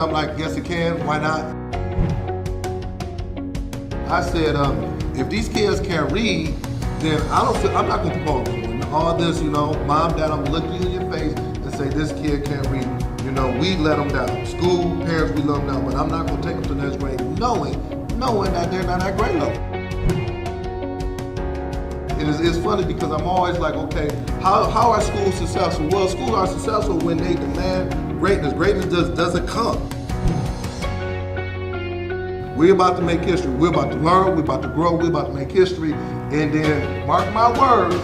I'm like, yes, it can. Why not? I said, if these kids can't read, then I'm not going to propose them. All this, mom, dad, I'm going to look you in your face and say this kid can't read. We let them down. School, parents, we let them down. But I'm not going to take them to the next grade knowing that they're not at grade level. It's funny because I'm always like, okay, how are schools successful? Well, schools are successful when they demand greatness. Greatness doesn't come. We're about to make history. We're about to learn. We're about to grow. We're about to make history. And then, mark my word,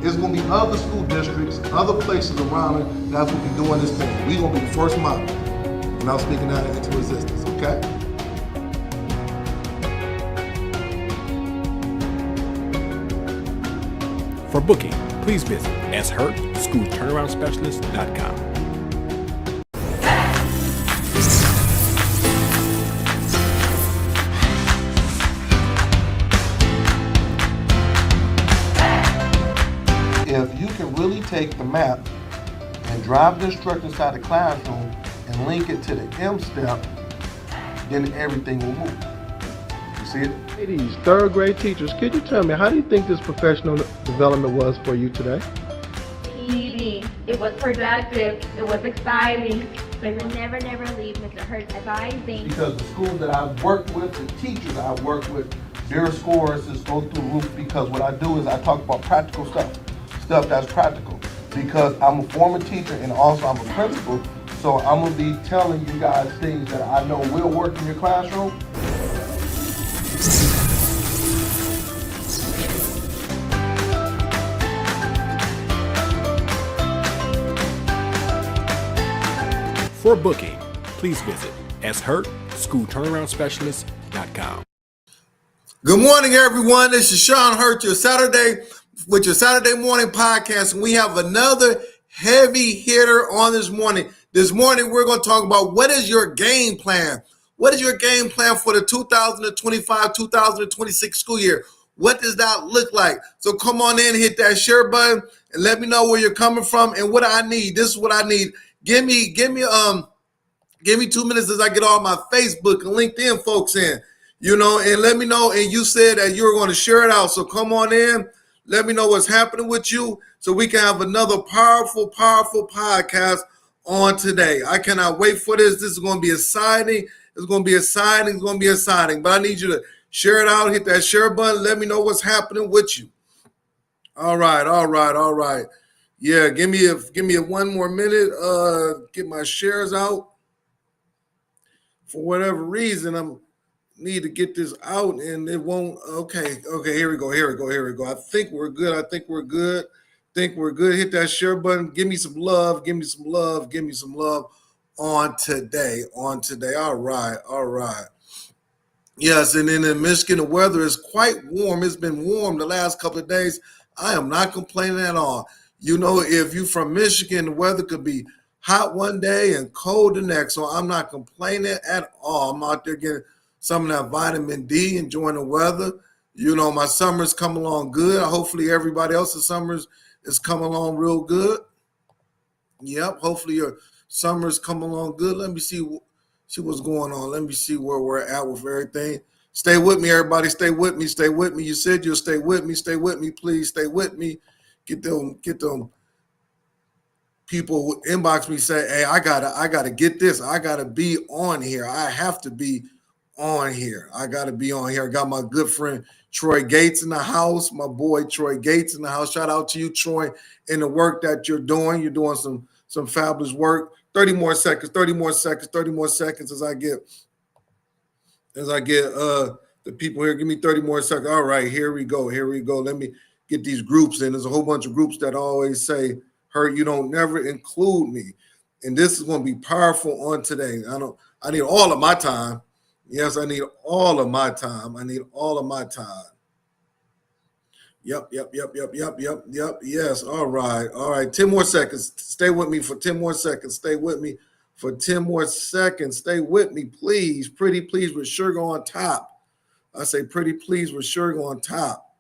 it's going to be other school districts, other places around it that's going to be doing this thing. We're going to be the first model. And I'm speaking that into existence, okay? For booking, please visit shurtschoolturnaroundspecialist.com. If you can really take the map and drive the instructor inside the classroom and link it to the M step, then everything will move. You see it? Ladies, third grade teachers, could you tell me, how do you think this professional development was for you today? PD. It was productive. It was exciting. They will never leave Mr. Hurts advising. Because the schools that I've worked with, the teachers I've worked with, their scores just go through the roof because what I do is I talk about practical stuff that's practical. Because I'm a former teacher and also I'm a principal, so I'm gonna be telling you guys things that I know will work in your classroom. For booking, please visit shurtschoolturnaroundspecialist.com. Good morning, everyone. This is Sean Hurt, your Saturday morning podcast, and we have another heavy hitter on this morning. This morning, we're going to talk about what is your game plan? What is your game plan for the 2025-2026 school year? What does that look like? So come on in, hit that share button, and let me know where you're coming from and what I need. This is what I need. Give me 2 minutes as I get all my Facebook and LinkedIn folks in, and let me know. And you said that you were going to share it out. So come on in. Let me know what's happening with you so we can have another powerful podcast on today. I cannot wait for this. This is going to be exciting. It's going to be exciting. But I need you to share it out. Hit that share button. Let me know what's happening with you. All right. Yeah, give me a 1 more minute. Get my shares out. For whatever reason, I need to get this out and it won't. Okay, here we go. I think we're good. Hit that share button. Give me some love on today. All right. Yes, and then in Michigan, the weather is quite warm. It's been warm the last couple of days. I am not complaining at all. If you're from Michigan, the weather could be hot one day and cold the next. So I'm not complaining at all. I'm out there getting some of that vitamin D, enjoying the weather. My summer's come along good. Hopefully everybody else's summers is coming along real good. Yep, hopefully your summer's come along good. Let me see what's going on. Let me see where we're at with everything. Stay with me, everybody. Stay with me. You said you'll stay with me. Stay with me, please. Stay with me. Get them people inbox me, say, hey, I gotta get this. I gotta be on here. I have to be on here. I got my good friend Troy Gates in the house. My boy Troy Gates in the house. Shout out to you, Troy, in the work that you're doing. You're doing some fabulous work. 30 more seconds as I get the people here. Give me 30 more seconds. All right, here we go. Let me get these groups in. There's a whole bunch of groups that always say, Hurt, you don't never include me. And this is going to be powerful on today. I need all of my time. Yes, I need all of my time. Yep. Yes. All right. 10 more seconds. Stay with me for 10 more seconds. Stay with me, please. Pretty please with sugar on top. I say pretty please with sugar on top.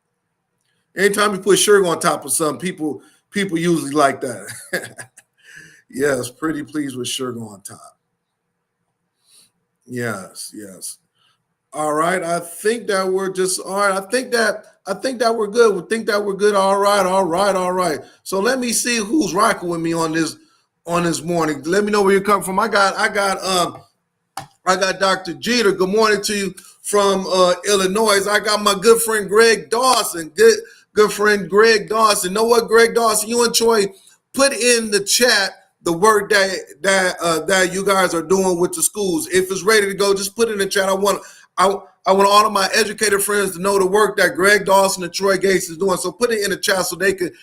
Anytime you put sugar on top of something, people usually like that. Yes, pretty please with sugar on top. Yes, yes. All right. I think that we're just all right. I think that we're good. We think that we're good. All right, all right, all right. So let me see who's rocking with me on this morning. Let me know where you come from. I got Dr. Jeter. Good morning to you from Illinois. I got my good friend Greg Dawson. Good friend Greg Dawson. Know what, Greg Dawson? You and Troy put in the chat the work that you guys are doing with the schools. If it's ready to go, just put it in the chat. I want all of my educator friends to know the work that Greg Dawson and Troy Gates is doing. So put it in the chat so they could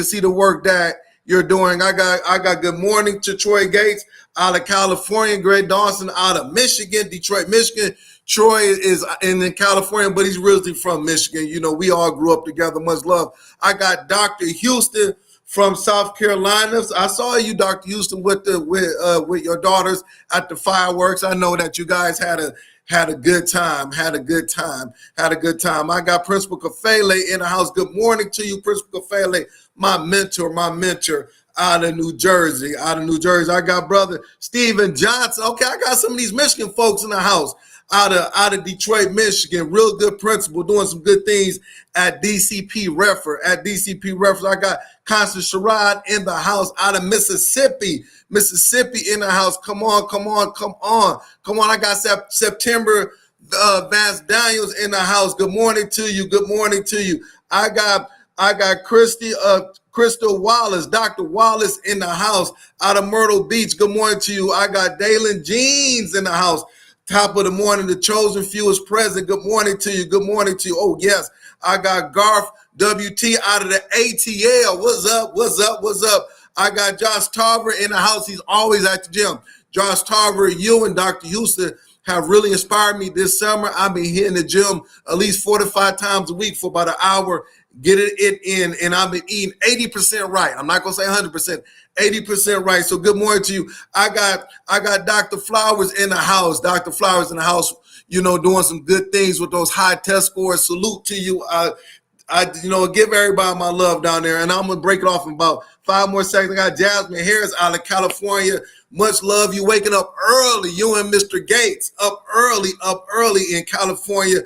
see the work that you're doing. I got good morning to Troy Gates out of California, Greg Dawson out of Michigan, Detroit, Michigan. Troy is in California, but he's really from Michigan. You know, we all grew up together. Much love. I got Dr. Houston from South Carolina. I saw you, Dr. Houston, with your daughters at the fireworks. I know that you guys had a good time. I got Principal Kafele in the house. Good morning to you, Principal Kafele, my mentor out of New Jersey. I got Brother Stephen Johnson. Okay, I got some of these Michigan folks in the house out of Detroit, Michigan. Real good principal, doing some good things at DCP Refer. I got Constance Sherrod in the house out of Mississippi in the house. Come on. I got September Vance Daniels in the house. Good morning to you. I got Crystal Wallace, Dr. Wallace in the house out of Myrtle Beach. Good morning to you. I got Dalen Jeans in the house. Top of the morning, the chosen few is present. Good morning to you. Oh, yes. I got Garth WT out of the ATL. What's up? I got Josh Tarver in the house. He's always at the gym. Josh Tarver, you and Dr. Houston have really inspired me this summer. I've been hitting the gym at least 4 to 5 times a week for about an hour, getting it in, and I've been eating 80% right. I'm not going to say 100%, 80% right. So good morning to you. I got Dr. Flowers in the house. You know, doing some good things with those high test scores. Salute to you. I give everybody my love down there, and I'm gonna break it off in about 5 more seconds. I got Jasmine Harris out of California. Much love. You waking up early. You and Mr. Gates up early in California.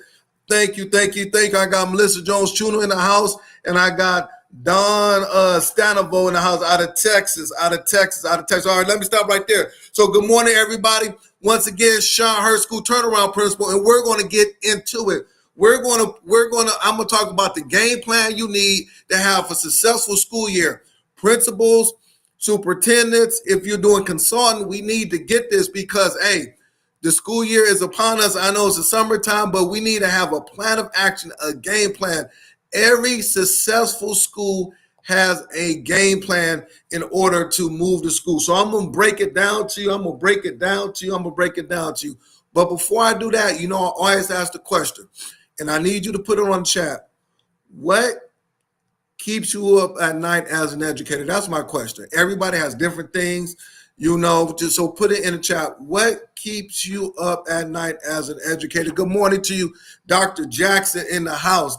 Thank you. I got Melissa Jones-Chuno in the house, and I got Don Stanovo in the house out of Texas. All right, let me stop right there. So good morning, everybody. Once again, Sean Hurst School Turnaround Principal, and we're going to get into it. I'm going to talk about the game plan you need to have a successful school year. Principals, superintendents, if you're doing consulting, we need to get this because, hey, the school year is upon us. I know it's the summertime, but we need to have a plan of action, a game plan. Every successful school has a game plan in order to move the school. So I'm going to break it down to you. But before I do that, I always ask the question, and I need you to put it on the chat. What keeps you up at night as an educator? That's my question. Everybody has different things, just so put it in the chat. What keeps you up at night as an educator? Good morning to you, Dr. Jackson in the house.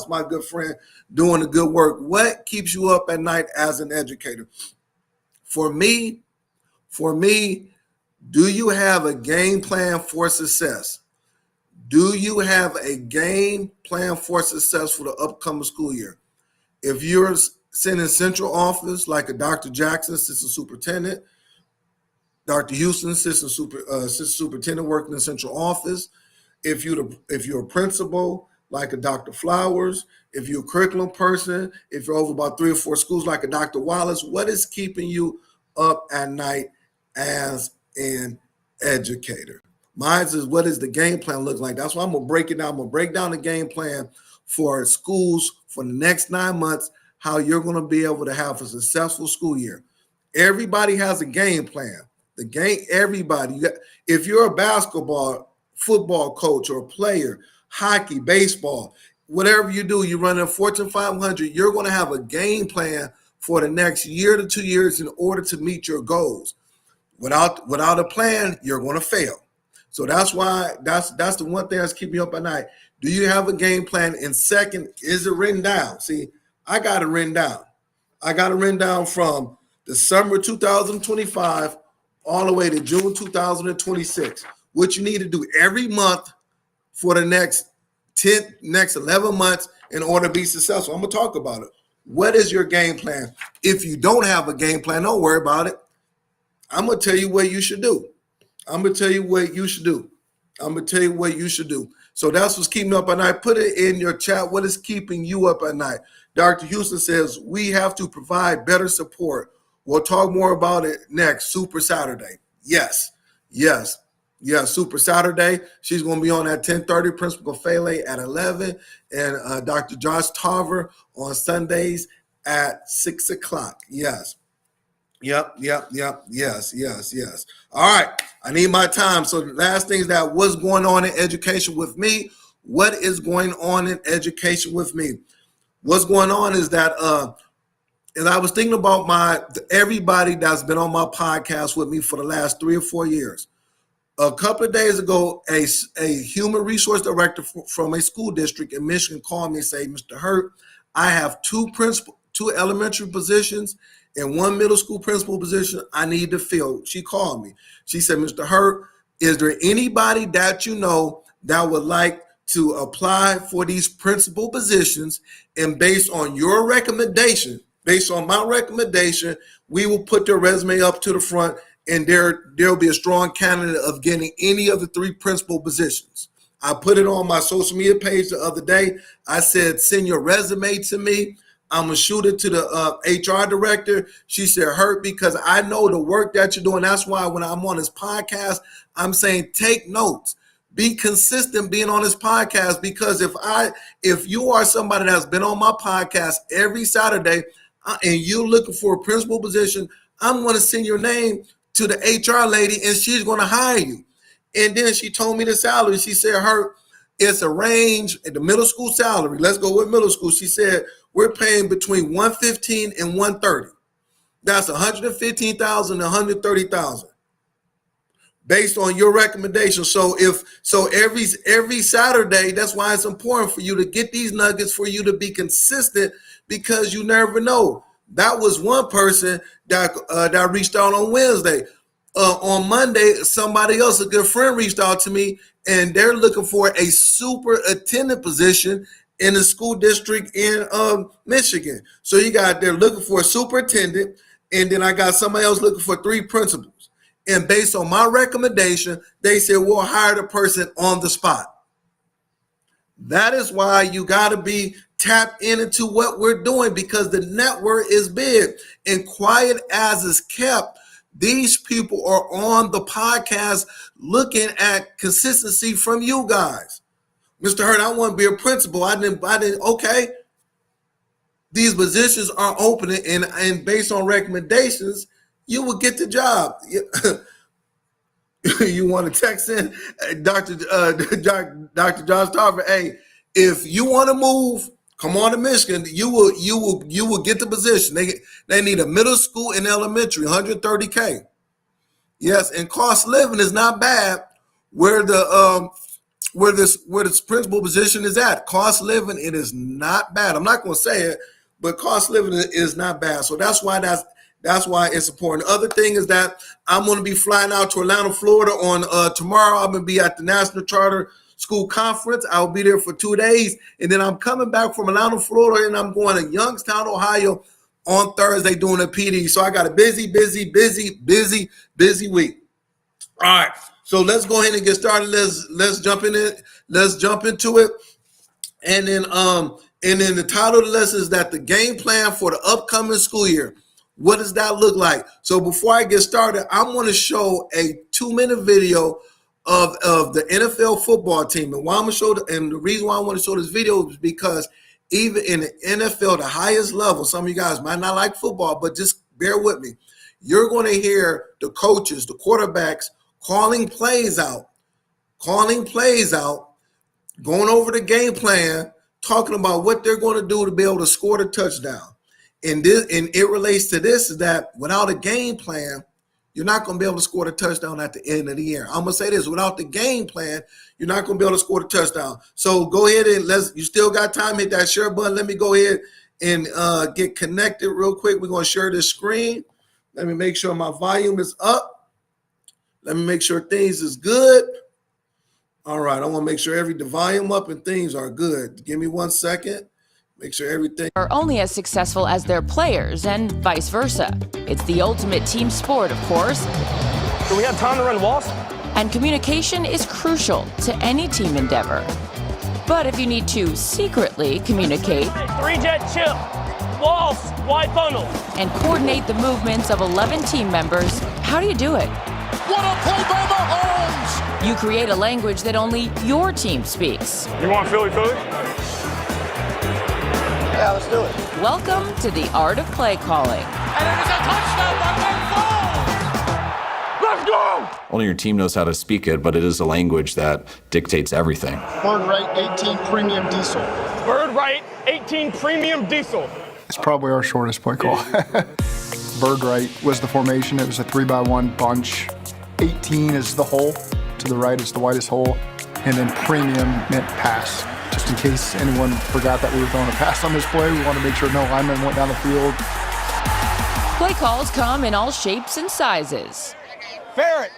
My good friend, doing the good work. What keeps you up at night as an educator? For me, do you have a game plan for success? Do you have a game plan for success for the upcoming school year? If you're sitting in central office like a Dr. Jackson, assistant superintendent, Dr. Houston, assistant superintendent working in central office, if you're a principal like a Dr. Flowers, if you're a curriculum person, if you're over about 3 or 4 schools like a Dr. Wallace, what is keeping you up at night as an educator? Mine is, what does the game plan look like? That's why I'm going to break it down. I'm going to break down the game plan for schools for the next 9 months, how you're going to be able to have a successful school year. Everybody has a game plan. If you're a basketball, football coach or a player, hockey, baseball, whatever you do, you run a Fortune 500, you're going to have a game plan for the next year to 2 years in order to meet your goals. Without a plan, you're going to fail. So that's why that's the one thing that's keeping you up at night. Do you have a game plan? And second, is it written down? See, I got it written down. From December 2025 all the way to June 2026. What you need to do every month for the next 11 months in order to be successful. I'm gonna talk about it. What is your game plan? If you don't have a game plan, don't worry about it. I'm gonna tell you what you should do. I'm gonna tell you what you should do. I'm gonna tell you what you should do. So that's what's keeping me up at night. Put it in your chat. What is keeping you up at night? Dr. Houston says we have to provide better support. We'll talk more about it next. Super Saturday. Yes. Super Saturday. She's going to be on at 10:30. Principal Fele at 11, and Dr. Josh Tarver on Sundays at 6 o'clock. Yes. Yep. Yes. All right. I need my time. So the last thing is that what's going on in education with me? What is going on in education with me? What's going on is that and I was thinking about everybody that's been on my podcast with me for the last 3 or 4 years. A couple of days ago, a human resource director from a school district in Michigan called me and said, Mr. Hurt, I have two elementary positions and one middle school principal position I need to fill. She called me. She said, Mr. Hurt, is there anybody that you know that would like to apply for these principal positions? And based on your recommendation, based on my recommendation, we will put their resume up to the front, and there'll be a strong candidate of getting any of the 3 principal positions. I put it on my social media page the other day. I said, send your resume to me. I'm going to shoot it to the HR director. She said, Hurt, because I know the work that you're doing. That's why when I'm on this podcast, I'm saying take notes. Be consistent being on this podcast, because if you are somebody that's been on my podcast every Saturday and you're looking for a principal position, I'm going to send your name to the HR lady and she's going to hire you. And then she told me the salary. She said, Hurt, it's a range at the middle school salary. Let's go with middle school. She said, we're paying between $115,000 and $130,000. That's $115,000 to $130,000 based on your recommendation. So every Saturday, that's why it's important for you to get these nuggets, for you to be consistent, because you never know. That was one person that reached out on Wednesday. On Monday, somebody else, a good friend, reached out to me, and they're looking for a superintendent position in the school district in Michigan. So they're looking for a superintendent, and then I got somebody else looking for 3 principals. And based on my recommendation, they said we'll hire the person on the spot. That is why you got to be tapped into what we're doing, because the network is big. And quiet as is kept, these people are on the podcast looking at consistency from you guys. Mr. Hurt, I want to be a principal. I didn't. Okay. These positions are opening, and based on recommendations, you will get the job. You want to text in Dr. Josh Tarver? Hey, if you want to move, come on to Michigan. You will get the position. They need a middle school and elementary, $130K. Yes, and cost of living is not bad where this principal position is at. Cost of living, it is not bad. I'm not going to say it, but cost of living is not bad. So that's why it's important. The other thing is that I'm going to be flying out to Orlando, Florida on tomorrow. I'm going to be at the National Charter School Conference. I'll be there for 2 days. And then I'm coming back from Orlando, Florida, and I'm going to Youngstown, Ohio on Thursday doing a PD. So I got a busy week. All right. So let's go ahead and get started. Let's jump in it. Let's jump into it. And then the title of the lesson is that the game plan for the upcoming school year. What does that look like? So before I get started, I'm going to show a 2-minute video of the NFL football team. And why I'm going to show and the reason why I want to show this video is because even in the NFL, the highest level, some of you guys might not like football, but just bear with me. You're going to hear the coaches, the quarterbacks calling plays out, going over the game plan, talking about what they're going to do to be able to score the touchdown. And it relates to this, is that without a game plan, you're not going to be able to score the touchdown at the end of the year. I'm going to say this, without the game plan, you're not going to be able to score the touchdown. So go ahead and you still got time, hit that share button. Let me go ahead and get connected real quick. We're going to share this screen. Let me make sure my volume is up. Let me make sure things is good. All right, I want to make sure the volume up and things are good. Give me 1 second. Make sure everything. Are only as successful as their players and vice versa. It's the ultimate team sport, of course. Do we have time to run walls? And communication is crucial to any team endeavor. But if you need to secretly communicate, 3-jet chip, walls, wide funnel, and coordinate the movements of 11 team members, how do you do it? What a play by Mahomes! You create a language that only your team speaks. You want Philly? Yeah, let's do it. Welcome to the art of play calling. And it is a touchdown by Ben Foles! Let's go! Only your team knows how to speak it, but it is a language that dictates everything. Bird Right 18 Premium Diesel. Bird Right 18 Premium Diesel. It's probably our shortest play call. Bird Right was the formation. It was a 3x1 bunch. 18 is the hole. To the right is the widest hole. And then premium meant pass. Just in case anyone forgot that we were throwing a pass on this play, we want to make sure no lineman went down the field. Play calls come in all shapes and sizes. Ferret,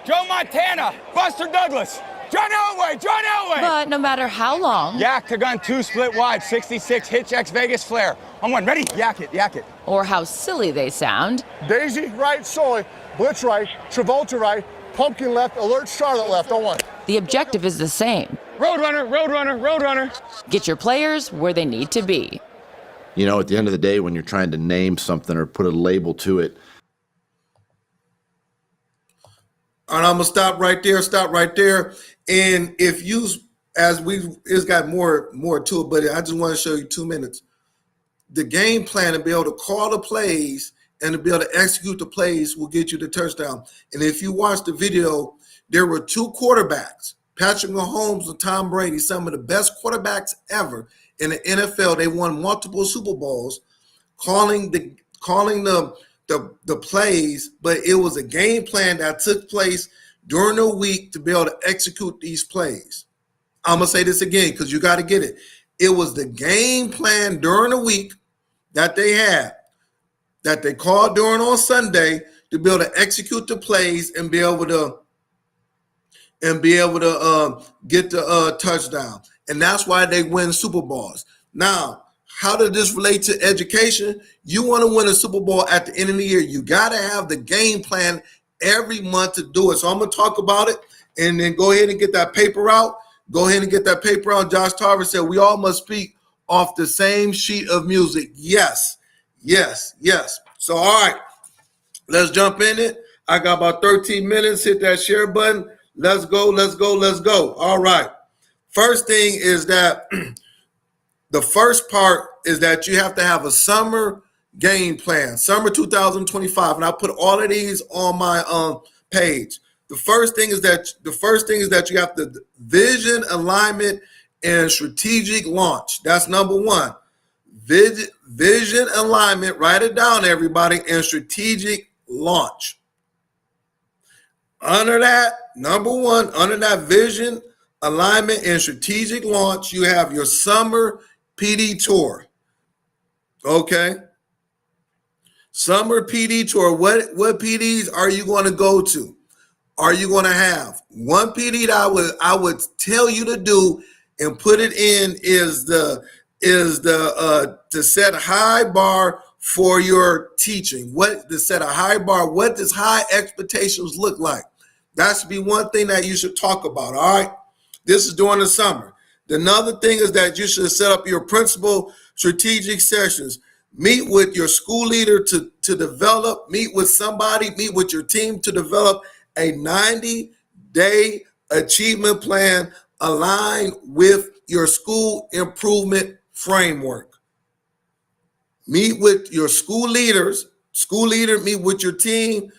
Joe Montana, Buster Douglas, John Elway. But no matter how long Yak to gun 2 split wide, 66 Hitch X Vegas flare. On 1, ready? Yak it. or how silly they sound, Daisy right, soy, blitz right, Travolta right, pumpkin left, alert Charlotte left on 1. the objective is the same. Roadrunner. Get your players where they need to be. You know, at the end of the day, when you're trying to name something or put a label to it. All right, I'm gonna stop right there. And if you, it's got more to it, but I just want to show you 2 minutes. The game plan to be able to call the plays and to be able to execute the plays will get you the touchdown. And if you watch the video, there were 2 quarterbacks, Patrick Mahomes and Tom Brady, some of the best quarterbacks ever in the NFL. They won multiple Super Bowls, calling the plays, but it was a game plan that took place during the week to be able to execute these plays. I'm gonna say this again because you got to get it. It was the game plan during the week that they had, that they called during on Sunday to be able to execute the plays and be able to get the touchdown. And that's why they win Super Bowls. Now, how does this relate to education? You want to win a Super Bowl at the end of the year. You got to have the game plan every month to do it. So I'm going to talk about it and then go ahead and get that paper out. Josh Tarver said, we all must speak off the same sheet of music. Yes. So, all right, let's jump in it. I got about 13 minutes. Hit that share button. Let's go. All right. First thing is that the first part is that you have to have a summer game plan, summer 2025, and I put all of these on my page. The first thing is that you have the vision, alignment, and strategic launch. That's number 1. Vision, alignment. Write it down, everybody, and strategic launch. Under that, number 1, under that vision, alignment, and strategic launch, you have your summer PD tour. Okay. Summer PD tour. What PDs are you going to go to? Are you going to have one PD that I would tell you to do and put it in is to set a high bar for your teaching. To set a high bar. What does high expectations look like? That should be one thing that you should talk about. All right. This is during the summer. Another thing is that you should set up your principal strategic sessions. Meet with your school leader to develop, meet with your team to develop a 90-day achievement plan aligned with your school improvement framework. Meet with your school leaders, meet with your team,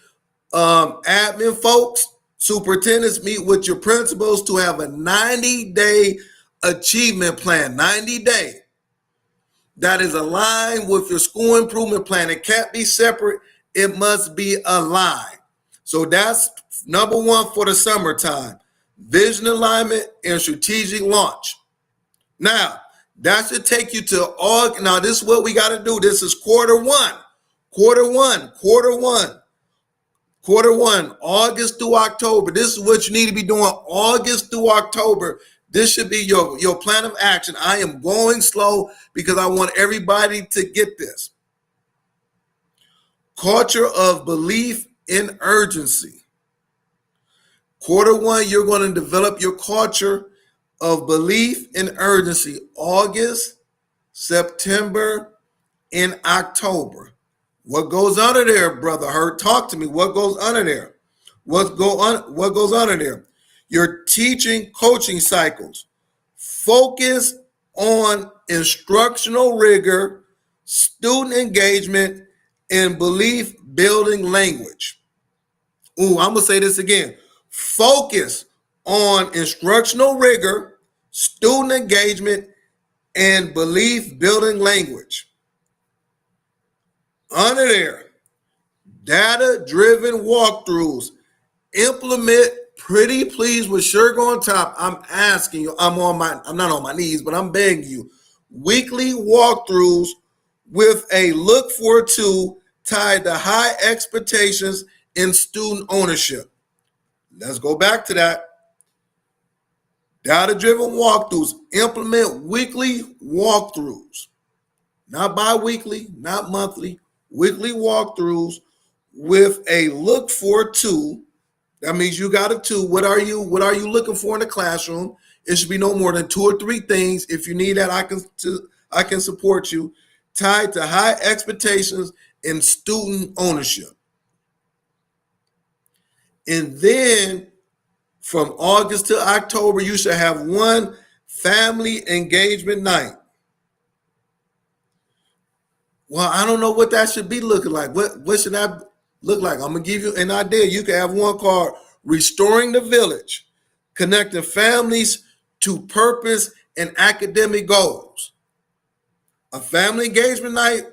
admin folks, superintendents, meet with your principals to have a 90-day achievement plan, 90-day. That is aligned with your school improvement plan. It can't be separate. It must be aligned. So that's number 1 for the summertime. Vision alignment and strategic launch. Now, that should take you to August. Now, this is what we got to do. This is quarter one. Quarter one, August through October. This is what you need to be doing August through October. This should be your plan of action. I am going slow because I want everybody to get this. Culture of belief in urgency. Quarter one, you're going to develop your culture of belief in urgency. August, September, and October. What goes under there, Brother Hurt? Talk to me. What goes under there? What goes under there? Your teaching coaching cycles. Focus on instructional rigor, student engagement, and belief building language. I'm going to say this again. Focus on instructional rigor, student engagement, and belief building language. Under there, data-driven walkthroughs. Implement Pretty Please with Sugar on top. I'm asking you, I'm not on my knees, but I'm begging you. Weekly walkthroughs with a look forward to tied to high expectations in student ownership. Let's go back to that. Data-driven walkthroughs. Implement weekly walkthroughs. Not bi-weekly, not monthly. Weekly walkthroughs with a look forward to. That means you got a two. What are you looking for in the classroom? It should be no more than 2 or 3 things. If you need that, I can support you. Tied to high expectations in student ownership. And then from August to October, you should have one family engagement night. Well, I don't know what that should be looking like. What should that look like? I'm going to give you an idea. You can have one called Restoring the Village, connecting families to purpose and academic goals. A family engagement night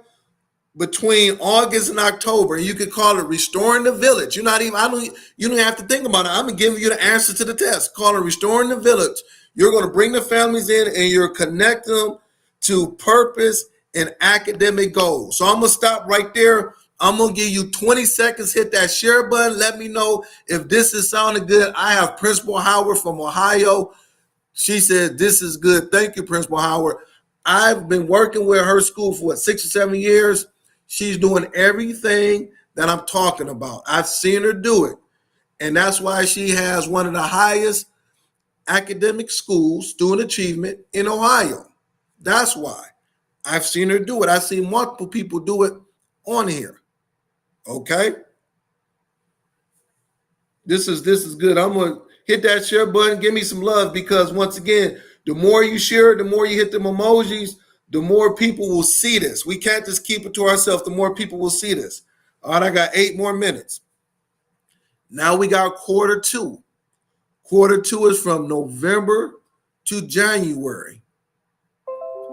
between August and October, and you could call it Restoring the Village. You don't have to think about it. I'm giving you the answer to the test. Call it Restoring the Village. You're going to bring the families in and you're connecting them to purpose and academic goals. So I'm going to stop right there. I'm going to give you 20 seconds. Hit that share button. Let me know if this is sounding good. I have Principal Howard from Ohio. She said, this is good. Thank you, Principal Howard. I've been working with her school for 6 or 7 years. She's doing everything that I'm talking about. I've seen her do it. And that's why she has one of the highest academic schools, student achievement in Ohio. That's why. I've seen her do it. I've seen multiple people do it on here. Okay? This is good. I'm going to hit that share button. Give me some love because once again, the more you share, the more you hit them emojis, the more people will see this. We can't just keep it to ourselves. The more people will see this. All right, I got 8 more minutes. Now we got quarter two. Quarter two is from November to January.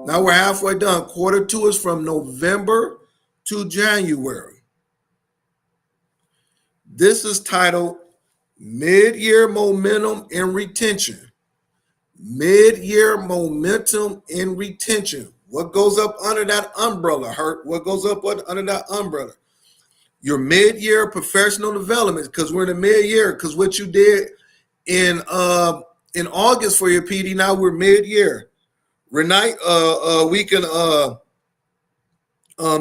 Now we're halfway done. Quarter two is from November to January. This is titled Mid-Year Momentum and Retention. Mid-year momentum and retention. What goes up under that umbrella, Hurt? What goes up under that umbrella? Your mid-year professional development, because we're in the mid-year, because what you did in August for your PD, now we're mid-year. Renite, we can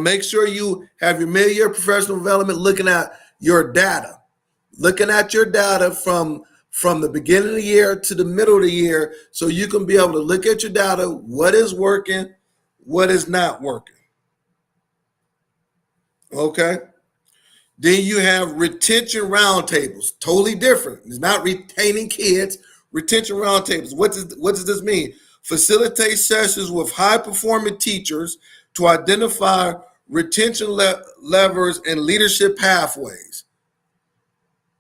make sure you have your mid-year professional development looking at your data. Looking at your data from the beginning of the year to the middle of the year, so you can be able to look at your data, what is working, what is not working. Okay? Then you have retention roundtables, totally different. It's not retaining kids, retention roundtables. What does this mean? Facilitate sessions with high-performing teachers to identify retention levers and leadership pathways.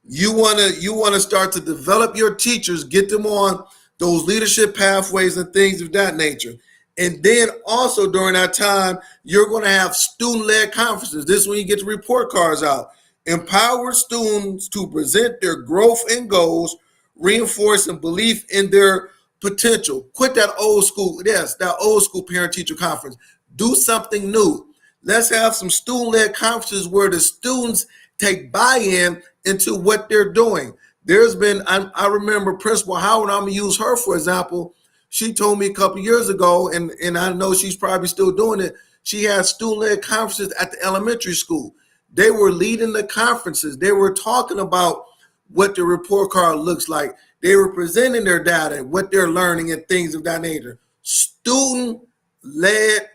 You want to start to develop your teachers, get them on those leadership pathways and things of that nature. And then also during that time, you're going to have student-led conferences. This is when you get the report cards out. Empower students to present their growth and goals, reinforcing belief in their potential. Quit that old school, that old school parent-teacher conference. Do something new. Let's have some student-led conferences where the students take buy-in into what they're doing. There's been, I remember Principal Howard, I'm going to use her for example. She told me a couple years ago, and I know she's probably still doing it. She had student-led conferences at the elementary school. They were leading the conferences. They were talking about what the report card looks like. They were presenting their data, what they're learning, and things of that nature. Student-led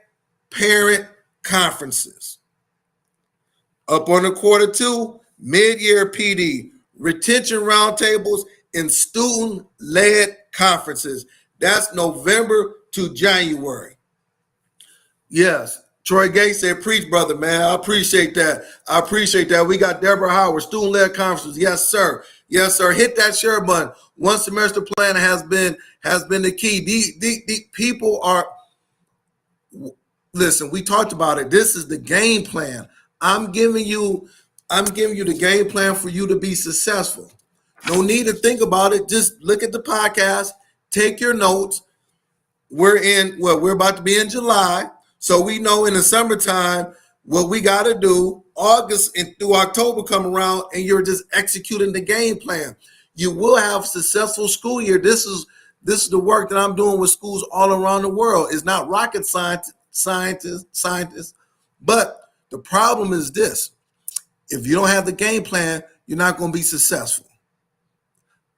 parent conferences. Up on the Q2, mid-year PD, retention roundtables, and student-led conferences. That's November to January. Yes, Troy Gates said, preach, brother, man. I appreciate that. I appreciate that. We got Deborah Howard, student-led conferences. Yes, sir. Yes, sir. Hit that share button. One semester plan has been the key. The people are, listen, we talked about it. This is the game plan. I'm giving you the game plan for you to be successful. No need to think about it. Just look at the podcast, take your notes. We're about to be in July. So we know in the summertime what we got to do. August and through October come around and you're just executing the game plan. You will have a successful school year. This is the work that I'm doing with schools all around the world. It's not rocket scientists, but the problem is this. If you don't have the game plan, you're not going to be successful.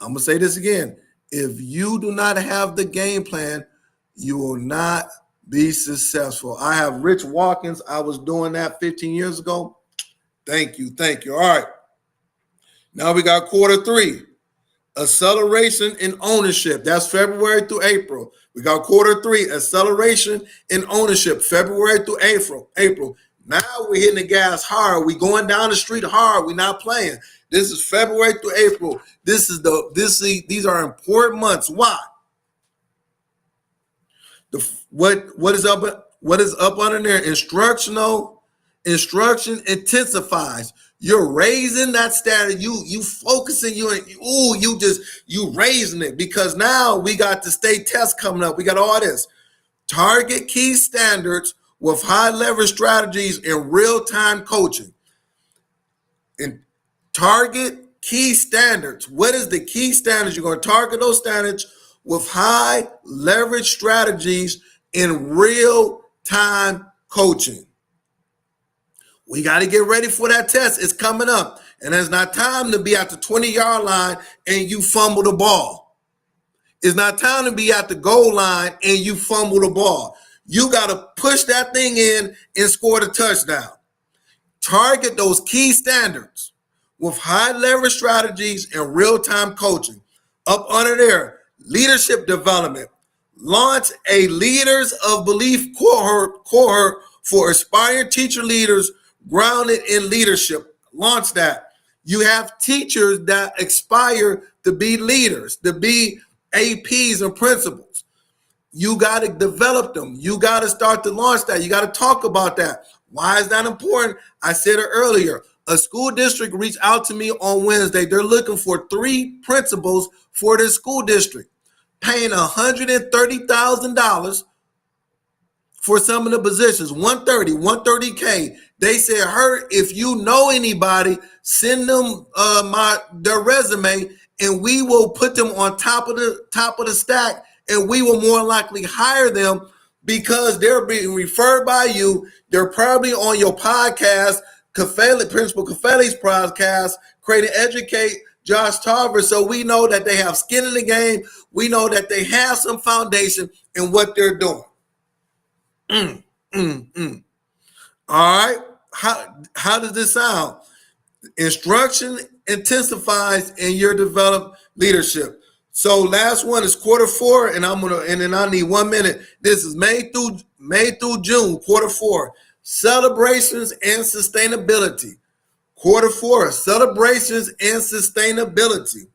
I'm going to say this again. If you do not have the game plan, you will not be successful. I have Rich Watkins. I was doing that 15 years ago. Thank you. All right. Now we got Q3. Acceleration in ownership. That's February through April. We got Q3. Acceleration in ownership. February through April. Now we're hitting the gas hard. We're going down the street hard. We're not playing. This is February through April. These are important months. Why? What is up under there? Instruction intensifies. You're raising that standard. You focusing. You raising it because now we got the state test coming up. We got all this. Target key standards with high leverage strategies and real-time coaching. And target key standards. What is the key standards? You're going to target those standards with high leverage strategies in real-time coaching. We got to get ready for that test. It's coming up. And it's not time to be at the 20-yard line and you fumble the ball. It's not time to be at the goal line and you fumble the ball. You got to push that thing in and score the touchdown. Target those key standards with high leverage strategies and real-time coaching. Up under there, leadership development. Launch a Leaders of Belief cohort for aspiring teacher leaders grounded in leadership. Launch that. You have teachers that aspire to be leaders, to be APs and principals. You got to develop them. You got to start to launch that. You got to talk about that. Why is that important? I said it earlier. A school district reached out to me on Wednesday. They're looking for 3 principals for their school district, paying $130,000 for some of the positions, $130K. They said, if you know anybody, send them their resume, and we will put them on top of the stack, and we will more likely hire them because they're being referred by you. They're probably on your podcast, Principal Kafeli's podcast, Create and Educate, Josh Tarver. So we know that they have skin in the game. We know that they have some foundation in what they're doing. All right. How does this sound? Instruction intensifies in your developed leadership. So last one is Q4, and then I need 1 minute. This is May through June, Q4. Celebrations and sustainability. Q4, celebrations and sustainability.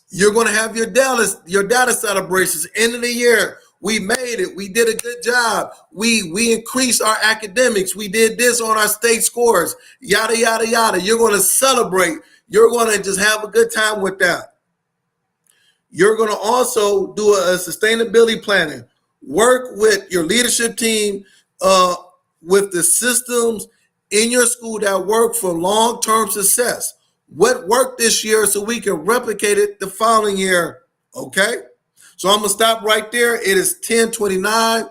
You're going to have your data celebrations. End of the year. We made it. We did a good job. We increased our academics. We did this on our state scores. Yada, yada, yada. You're going to celebrate. You're going to just have a good time with that. You're going to also do a sustainability planning. Work with your leadership team, with the systems in your school that work for long-term success. what worked this year so we can replicate it the following year. Okay? So I'm going to stop right there. It is 10:29.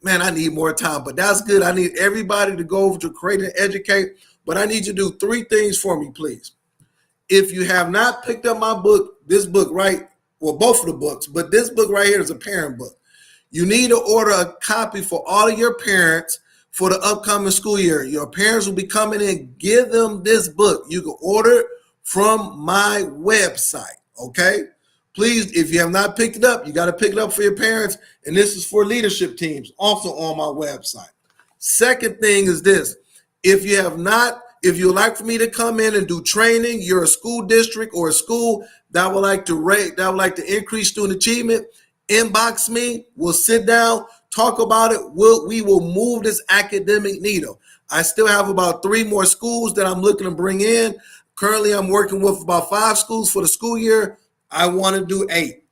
Man, I need more time, but that's good. I need everybody to go over to Create and Educate, but I need you to do 3 things for me, please. If you have not picked up my book, this book, right? Well, both of the books, but this book right here is a parent book. You need to order a copy for all of your parents for the upcoming school year. Your parents will be coming in. Give them this book. You can order it from my website, okay? Please, if you have not picked it up, you got to pick it up for your parents. And this is for leadership teams, also on my website. Second thing is this. If you would like for me to come in and do training, you're a school district or a school that would like to increase student achievement, inbox me. We'll sit down, talk about it. We will move this academic needle. I still have about 3 more schools that I'm looking to bring in. Currently, I'm working with about 5 schools for the school year. I want to do 8.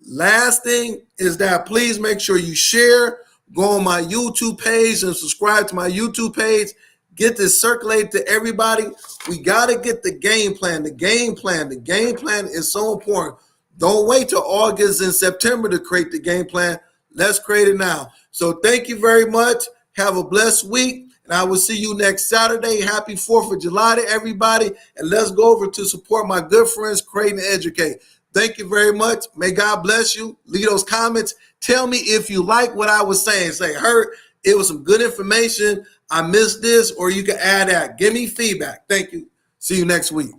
Last thing is that please make sure you share, go on my YouTube page and subscribe to my YouTube page. Get this circulated to everybody. We got to get the game plan. The game plan is so important. Don't wait till August and September to create the game plan. Let's create it now. So thank you very much. Have a blessed week. And I will see you next Saturday. Happy 4th of July to everybody. And let's go over to support my good friends, Create and Educate. Thank you very much. May God bless you. Leave those comments. Tell me if you like what I was saying. Say, Hurt, it was some good information. I missed this, or you can add that. Give me feedback. Thank you. See you next week.